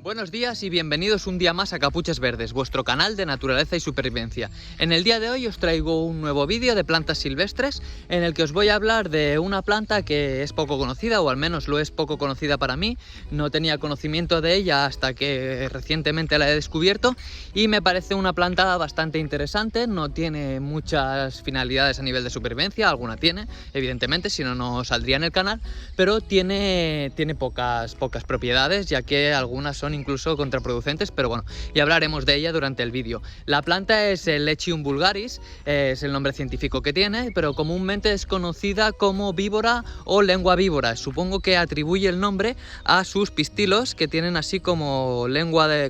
Buenos días y bienvenidos un día más a Capuchas Verdes, vuestro canal de naturaleza y supervivencia. En el día de hoy os traigo un nuevo vídeo de plantas silvestres en el que os voy a hablar de una planta que es poco conocida, o al menos lo es poco conocida para mí. No tenía conocimiento de ella hasta que recientemente la he descubierto y me parece una planta bastante interesante. No tiene muchas finalidades a nivel de supervivencia, alguna tiene, evidentemente, si no, no saldría en el canal, pero tiene pocas propiedades, ya que algunas son incluso contraproducentes, pero bueno, ya hablaremos de ella durante el vídeo. La planta es el Lechium vulgaris, es el nombre científico que tiene, pero comúnmente es conocida como víbora o lengua víbora. Supongo que atribuye el nombre a sus pistilos, que tienen así como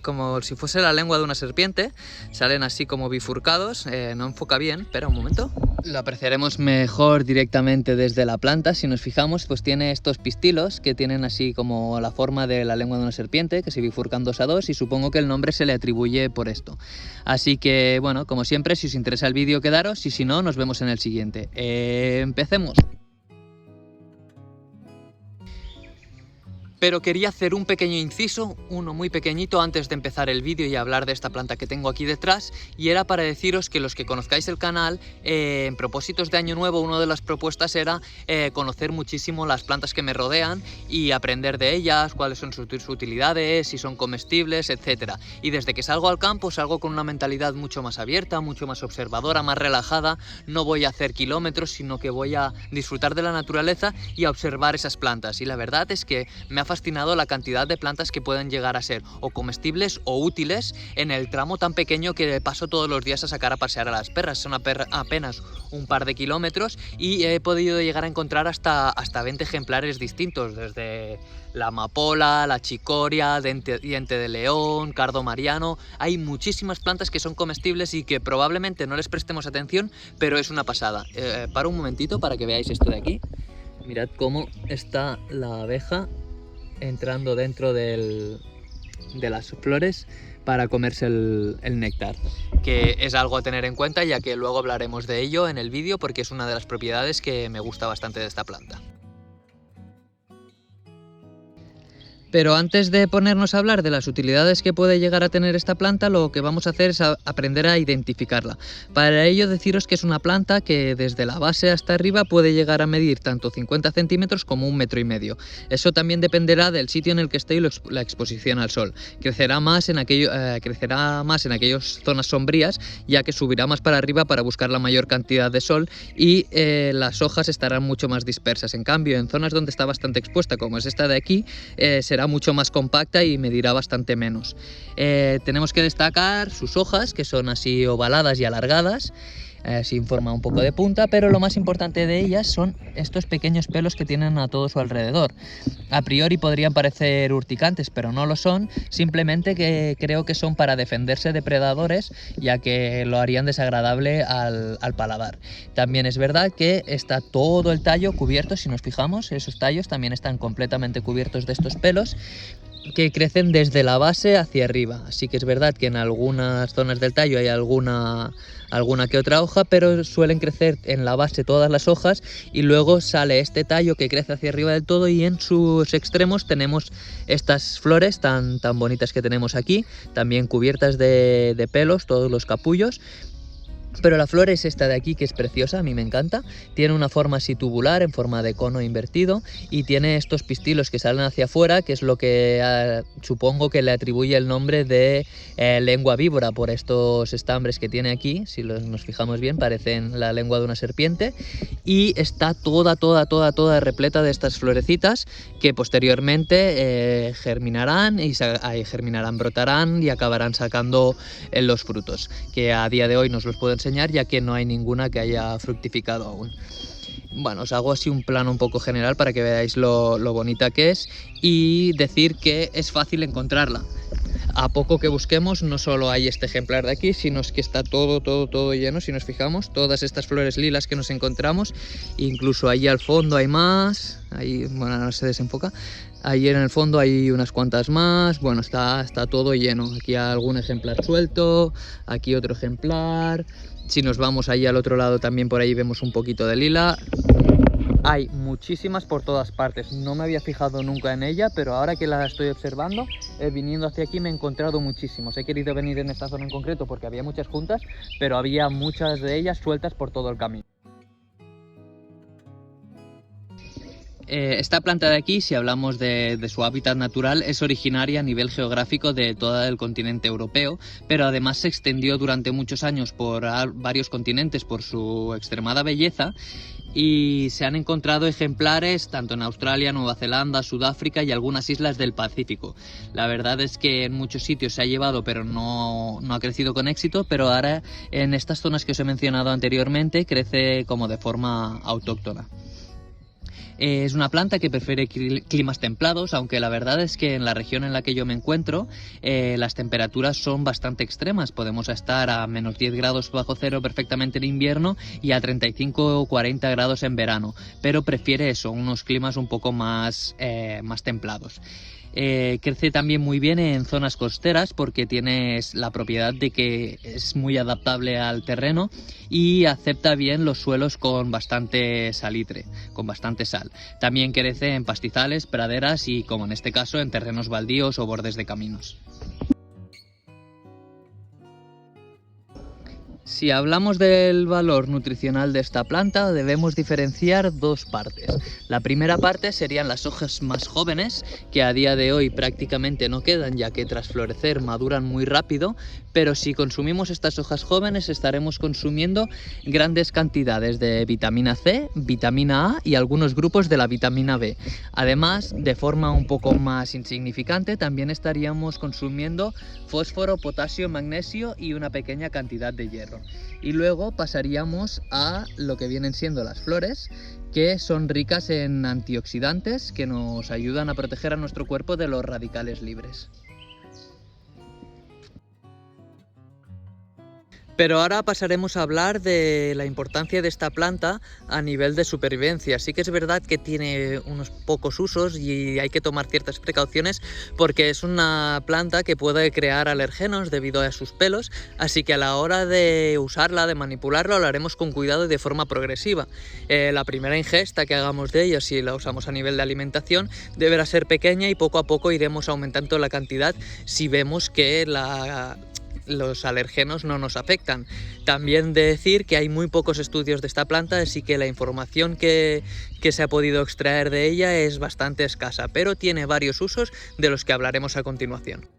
como si fuese la lengua de una serpiente, salen así como bifurcados. No enfoca bien, espera un momento. Lo apreciaremos mejor directamente desde la planta. Si nos fijamos, pues tiene estos pistilos que tienen así como la forma de la lengua de una serpiente, que se bifurcan 2 a 2, y supongo que el nombre se le atribuye por esto. Así que bueno, como siempre, si os interesa el vídeo, quedaros, y si no, nos vemos en el siguiente. Empecemos. Pero quería hacer un pequeño inciso, uno muy pequeñito, antes de empezar el vídeo y hablar de esta planta que tengo aquí detrás, y era para deciros que los que conozcáis el canal, en propósitos de año nuevo, una de las propuestas era conocer muchísimo las plantas que me rodean y aprender de ellas, cuáles son sus utilidades, si son comestibles, etc. Y desde que salgo al campo, salgo con una mentalidad mucho más abierta, mucho más observadora, más relajada. No voy a hacer kilómetros, sino que voy a disfrutar de la naturaleza y a observar esas plantas. Y la verdad es que me ha fascinado la cantidad de plantas que pueden llegar a ser o comestibles o útiles en el tramo tan pequeño que paso todos los días a sacar a pasear a las perras. Son apenas un par de kilómetros y he podido llegar a encontrar hasta 20 ejemplares distintos, desde la amapola, la chicoria, diente de león, cardo mariano. Hay muchísimas plantas que son comestibles y que probablemente no les prestemos atención, pero es una pasada. Para un momentito para que veáis esto de aquí. Mirad cómo está la abeja entrando dentro de las flores para comerse el néctar, que es algo a tener en cuenta, ya que luego hablaremos de ello en el vídeo, porque es una de las propiedades que me gusta bastante de esta planta. Pero antes de ponernos a hablar de las utilidades que puede llegar a tener esta planta, lo que vamos a hacer es aprender a identificarla. Para ello, deciros que es una planta que desde la base hasta arriba puede llegar a medir tanto 50 centímetros como 1,5 metros. Eso también dependerá del sitio en el que esté y la exposición al sol. Crecerá más en aquellas zonas sombrías, ya que subirá más para arriba para buscar la mayor cantidad de sol, y las hojas estarán mucho más dispersas. En cambio, en zonas donde está bastante expuesta, como es esta de aquí, será mucho más compacta y medirá bastante menos. Tenemos que destacar sus hojas, que son así ovaladas y alargadas, sin forma un poco de punta, pero lo más importante de ellas son estos pequeños pelos que tienen a todo su alrededor. A priori podrían parecer urticantes, pero no lo son, simplemente que creo que son para defenderse de predadores, ya que lo harían desagradable al paladar. También es verdad que está todo el tallo cubierto. Si nos fijamos, esos tallos también están completamente cubiertos de estos pelos, que crecen desde la base hacia arriba. Así que es verdad que en algunas zonas del tallo hay alguna que otra hoja, pero suelen crecer en la base todas las hojas, y luego sale este tallo que crece hacia arriba del todo, y en sus extremos tenemos estas flores tan bonitas que tenemos aquí, también cubiertas de pelos, todos los capullos. Pero la flor es esta de aquí, que es preciosa, a mí me encanta. Tiene una forma así tubular, en forma de cono invertido, y tiene estos pistilos que salen hacia afuera, que es lo que supongo que le atribuye el nombre de lengua víbora, por estos estambres que tiene aquí. Si nos fijamos bien, parecen la lengua de una serpiente, y está toda repleta de estas florecitas que posteriormente germinarán, brotarán y acabarán sacando los frutos, que a día de hoy nos los puedo enseñar, ya que no hay ninguna que haya fructificado aún. Bueno, os hago así un plano un poco general para que veáis lo bonita que es, y decir que es fácil encontrarla. A poco que busquemos, no solo hay este ejemplar de aquí, sino que está todo lleno. Si nos fijamos, todas estas flores lilas que nos encontramos, incluso ahí al fondo hay más, ahí, bueno, no se desenfoca, ahí en el fondo hay unas cuantas más. Bueno, está todo lleno. Aquí hay algún ejemplar suelto, aquí otro ejemplar. Si nos vamos ahí al otro lado, también por ahí vemos un poquito de lila. Hay muchísimas por todas partes, no me había fijado nunca en ella, pero ahora que la estoy observando, viniendo hacia aquí me he encontrado muchísimos. He querido venir en esta zona en concreto porque había muchas juntas, pero había muchas de ellas sueltas por todo el camino. Esta planta de aquí, si hablamos de su hábitat natural, es originaria a nivel geográfico de todo el continente europeo, pero además se extendió durante muchos años por varios continentes por su extremada belleza, y se han encontrado ejemplares tanto en Australia, Nueva Zelanda, Sudáfrica y algunas islas del Pacífico. La verdad es que en muchos sitios se ha llevado, pero no ha crecido con éxito, pero ahora en estas zonas que os he mencionado anteriormente crece como de forma autóctona. Es una planta que prefiere climas templados, aunque la verdad es que en la región en la que yo me encuentro las temperaturas son bastante extremas. Podemos estar a menos 10 grados bajo cero perfectamente en invierno y a 35 o 40 grados en verano, pero prefiere eso, unos climas un poco más templados. Crece también muy bien en zonas costeras porque tiene la propiedad de que es muy adaptable al terreno y acepta bien los suelos con bastante salitre, con bastante sal. También crece en pastizales, praderas y, como en este caso, en terrenos baldíos o bordes de caminos. Si hablamos del valor nutricional de esta planta, debemos diferenciar dos partes. La primera parte serían las hojas más jóvenes, que a día de hoy prácticamente no quedan, ya que tras florecer maduran muy rápido, pero si consumimos estas hojas jóvenes estaremos consumiendo grandes cantidades de vitamina C, vitamina A y algunos grupos de la vitamina B. Además, de forma un poco más insignificante, también estaríamos consumiendo fósforo, potasio, magnesio y una pequeña cantidad de hierro. Y luego pasaríamos a lo que vienen siendo las flores, que son ricas en antioxidantes que nos ayudan a proteger a nuestro cuerpo de los radicales libres. Pero ahora pasaremos a hablar de la importancia de esta planta a nivel de supervivencia. Sí que es verdad que tiene unos pocos usos y hay que tomar ciertas precauciones porque es una planta que puede crear alergenos debido a sus pelos, así que a la hora de usarla, de manipularla, lo haremos con cuidado y de forma progresiva. La primera ingesta que hagamos de ella, si la usamos a nivel de alimentación, deberá ser pequeña y poco a poco iremos aumentando la cantidad si vemos que los alergenos no nos afectan. También de decir que hay muy pocos estudios de esta planta, así que la información que se ha podido extraer de ella es bastante escasa, pero tiene varios usos de los que hablaremos a continuación.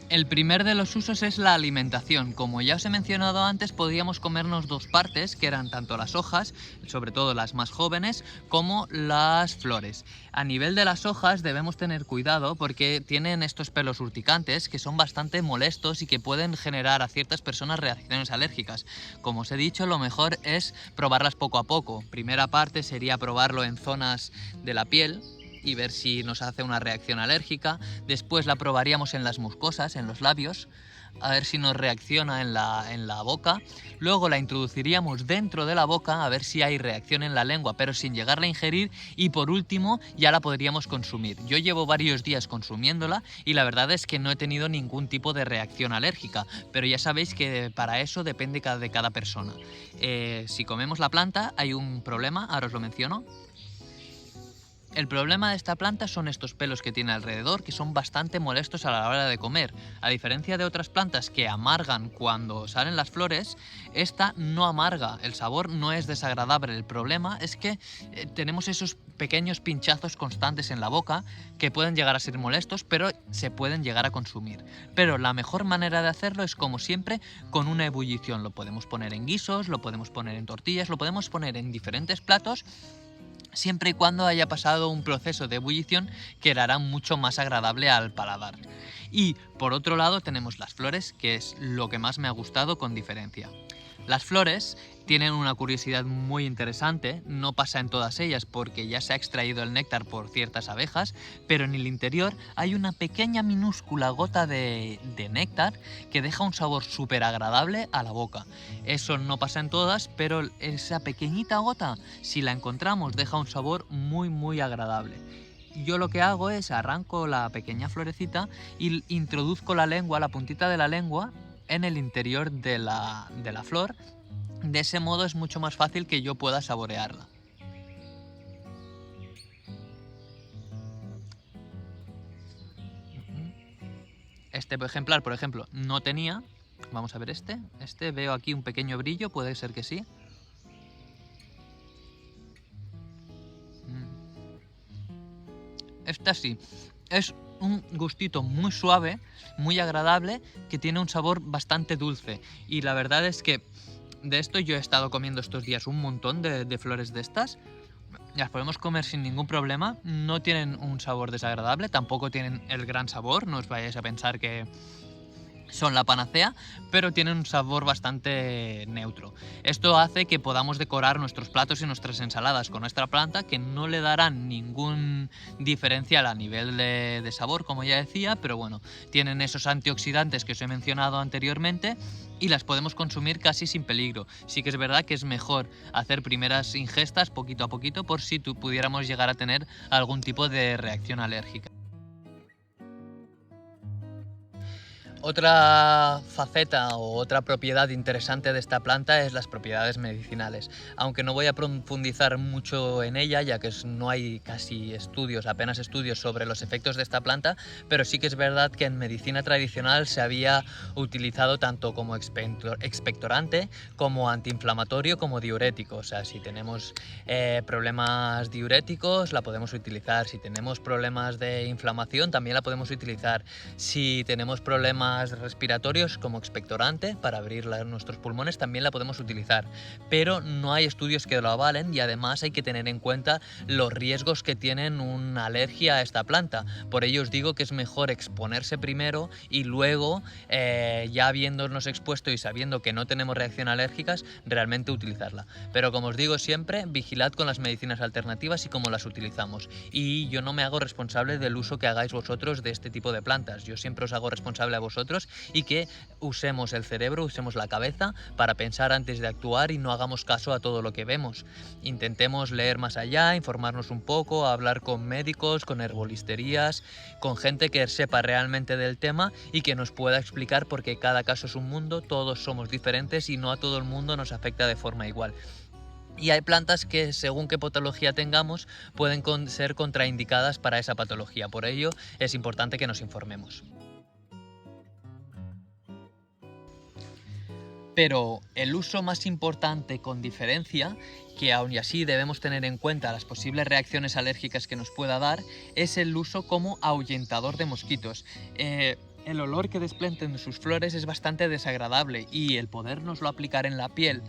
El primer de los usos es la alimentación. Como ya os he mencionado antes, podíamos comernos dos partes, que eran tanto las hojas, sobre todo las más jóvenes, como las flores. A nivel de las hojas debemos tener cuidado porque tienen estos pelos urticantes que son bastante molestos y que pueden generar a ciertas personas reacciones alérgicas. Como os he dicho, lo mejor es probarlas poco a poco. Primera parte sería probarlo en zonas de la piel y ver si nos hace una reacción alérgica. Después la probaríamos en las mucosas, en los labios, a ver si nos reacciona en la boca. Luego la introduciríamos dentro de la boca a ver si hay reacción en la lengua, pero sin llegarla a ingerir. Y por último ya la podríamos consumir. Yo llevo varios días consumiéndola y la verdad es que no he tenido ningún tipo de reacción alérgica, pero ya sabéis que para eso depende de cada persona. Si comemos la planta hay un problema, ahora os lo menciono. El problema de esta planta son estos pelos que tiene alrededor, que son bastante molestos a la hora de comer. A diferencia de otras plantas que amargan cuando salen las flores, esta no amarga, el sabor no es desagradable. El problema es que tenemos esos pequeños pinchazos constantes en la boca que pueden llegar a ser molestos, pero se pueden llegar a consumir. Pero la mejor manera de hacerlo es, como siempre, con una ebullición. Lo podemos poner en guisos, lo podemos poner en tortillas, lo podemos poner en diferentes platos, siempre y cuando haya pasado un proceso de ebullición que le hará mucho más agradable al paladar. Y por otro lado tenemos las flores, que es lo que más me ha gustado con diferencia. Las flores tienen una curiosidad muy interesante, no pasa en todas ellas porque ya se ha extraído el néctar por ciertas abejas, pero en el interior hay una pequeña minúscula gota de néctar que deja un sabor súper agradable a la boca. Eso no pasa en todas, pero esa pequeñita gota, si la encontramos, deja un sabor muy agradable. Yo lo que hago es arranco la pequeña florecita y introduzco la lengua, la puntita de la lengua, en el interior de la flor, De ese modo es mucho más fácil que yo pueda saborearla. Este ejemplar, por ejemplo, no tenía. Vamos a ver este. Este veo aquí un pequeño brillo, puede ser que sí. Esta sí. Es un gustito muy suave, muy agradable, que tiene un sabor bastante dulce. Y la verdad es que de esto yo he estado comiendo estos días un montón de flores de estas. Las podemos comer sin ningún problema, no tienen un sabor desagradable, tampoco tienen el gran sabor, no os vayáis a pensar que son la panacea, pero tienen un sabor bastante neutro. Esto hace que podamos decorar nuestros platos y nuestras ensaladas con nuestra planta, que no le darán ningún diferencial a nivel de sabor, como ya decía, pero bueno, tienen esos antioxidantes que os he mencionado anteriormente y las podemos consumir casi sin peligro. Sí que es verdad que es mejor hacer primeras ingestas poquito a poquito por si pudiéramos llegar a tener algún tipo de reacción alérgica. Otra faceta o otra propiedad interesante de esta planta es las propiedades medicinales. Aunque no voy a profundizar mucho en ella, ya que no hay casi estudios, apenas estudios sobre los efectos de esta planta, pero sí que es verdad que en medicina tradicional se había utilizado tanto como expectorante, como antiinflamatorio, como diurético. O sea, si tenemos problemas diuréticos, la podemos utilizar. Si tenemos problemas de inflamación, también la podemos utilizar. Si tenemos problemas respiratorios, como expectorante para abrir nuestros pulmones, también la podemos utilizar, pero no hay estudios que lo avalen y además hay que tener en cuenta los riesgos que tienen una alergia a esta planta. Por ello os digo que es mejor exponerse primero y luego, ya habiéndonos expuesto y sabiendo que no tenemos reacciones alérgicas, realmente utilizarla. Pero como os digo siempre, vigilad con las medicinas alternativas y cómo las utilizamos. Y yo no me hago responsable del uso que hagáis vosotros de este tipo de plantas. Yo siempre os hago responsable a vosotros y que usemos el cerebro, usemos la cabeza para pensar antes de actuar y no hagamos caso a todo lo que vemos. Intentemos leer más allá, informarnos un poco, hablar con médicos, con herbolisterías, con gente que sepa realmente del tema y que nos pueda explicar, porque cada caso es un mundo, todos somos diferentes y no a todo el mundo nos afecta de forma igual. Y hay plantas que, según qué patología tengamos, pueden ser contraindicadas para esa patología. Por ello es importante que nos informemos. Pero el uso más importante, con diferencia, que aún y así debemos tener en cuenta las posibles reacciones alérgicas que nos pueda dar, es el uso como ahuyentador de mosquitos. El olor que desprenden sus flores es bastante desagradable y el podérnoslo aplicar en la piel,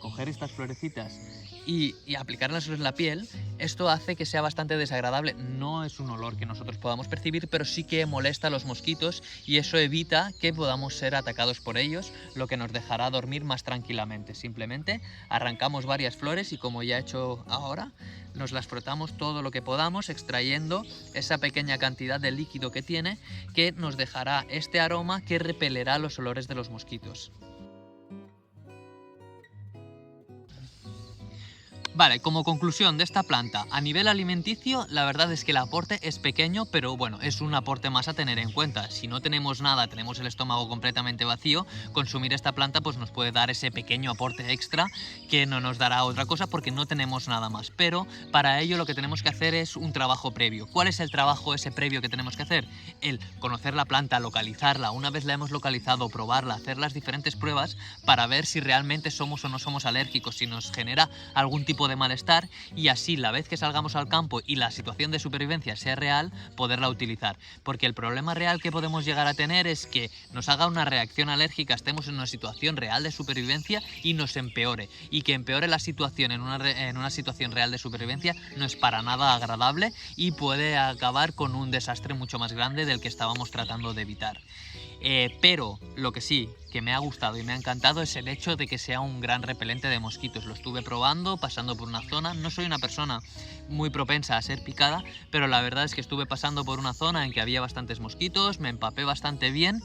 coger estas florecitas y aplicarlas en la piel, esto hace que sea bastante desagradable. No es un olor que nosotros podamos percibir, pero sí que molesta a los mosquitos y eso evita que podamos ser atacados por ellos, lo que nos dejará dormir más tranquilamente. Simplemente arrancamos varias flores y, como ya he hecho ahora, nos las frotamos todo lo que podamos, extrayendo esa pequeña cantidad de líquido que tiene, que nos dejará este aroma que repelerá los olores de los mosquitos. Vale, como conclusión de esta planta, a nivel alimenticio, la verdad es que el aporte es pequeño, pero bueno, es un aporte más a tener en cuenta. Si no tenemos nada, tenemos el estómago completamente vacío, consumir esta planta pues nos puede dar ese pequeño aporte extra que no nos dará otra cosa porque no tenemos nada más. Pero para ello lo que tenemos que hacer es un trabajo previo. ¿Cuál es el trabajo ese previo que tenemos que hacer? El conocer la planta, localizarla. Una vez la hemos localizado, probarla, hacer las diferentes pruebas para ver si realmente somos o no somos alérgicos, si nos genera algún tipo de malestar, y así, la vez que salgamos al campo y la situación de supervivencia sea real, poderla utilizar. Porque el problema real que podemos llegar a tener es que nos haga una reacción alérgica, estemos en una situación real de supervivencia y nos empeore. Y que empeore la situación en una situación real de supervivencia no es para nada agradable y puede acabar con un desastre mucho más grande del que estábamos tratando de evitar. Pero lo que sí que me ha gustado y me ha encantado es el hecho de que sea un gran repelente de mosquitos. Lo estuve probando, pasando por una zona. No soy una persona muy propensa a ser picada, pero la verdad es que estuve pasando por una zona en que había bastantes mosquitos, me empapé bastante bien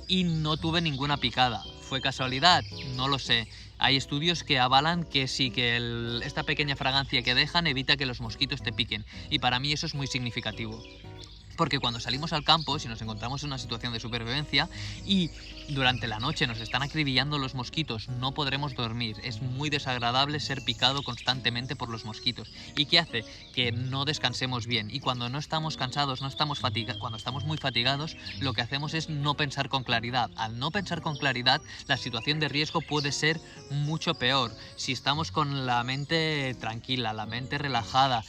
y no tuve ninguna picada. ¿Fue casualidad? No lo sé. Hay estudios que avalan que sí, que esta pequeña fragancia que dejan evita que los mosquitos te piquen, y para mí eso es muy significativo. Porque cuando salimos al campo, si nos encontramos en una situación de supervivencia y durante la noche nos están acribillando los mosquitos, no podremos dormir. Es muy desagradable ser picado constantemente por los mosquitos. ¿Y qué hace? Que no descansemos bien. Y cuando no estamos cansados, cuando estamos muy fatigados, lo que hacemos es no pensar con claridad. Al no pensar con claridad, la situación de riesgo puede ser mucho peor. Si estamos con la mente tranquila, la mente relajada,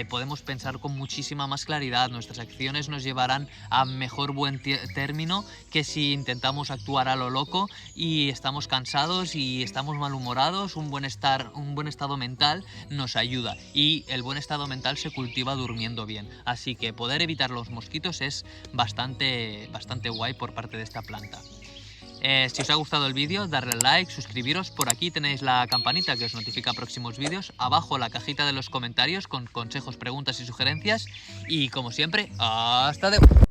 podemos pensar con muchísima más claridad. Nuestras acciones nos llevarán a mejor buen término que si intentamos actuar a lo loco y estamos cansados y estamos malhumorados. Un buen estado mental nos ayuda, y el buen estado mental se cultiva durmiendo bien. Así que poder evitar los mosquitos es bastante guay por parte de esta planta. Si os ha gustado el vídeo, darle like, suscribiros. Por aquí tenéis la campanita que os notifica próximos vídeos. Abajo la cajita de los comentarios con consejos, preguntas y sugerencias. Y como siempre, hasta luego.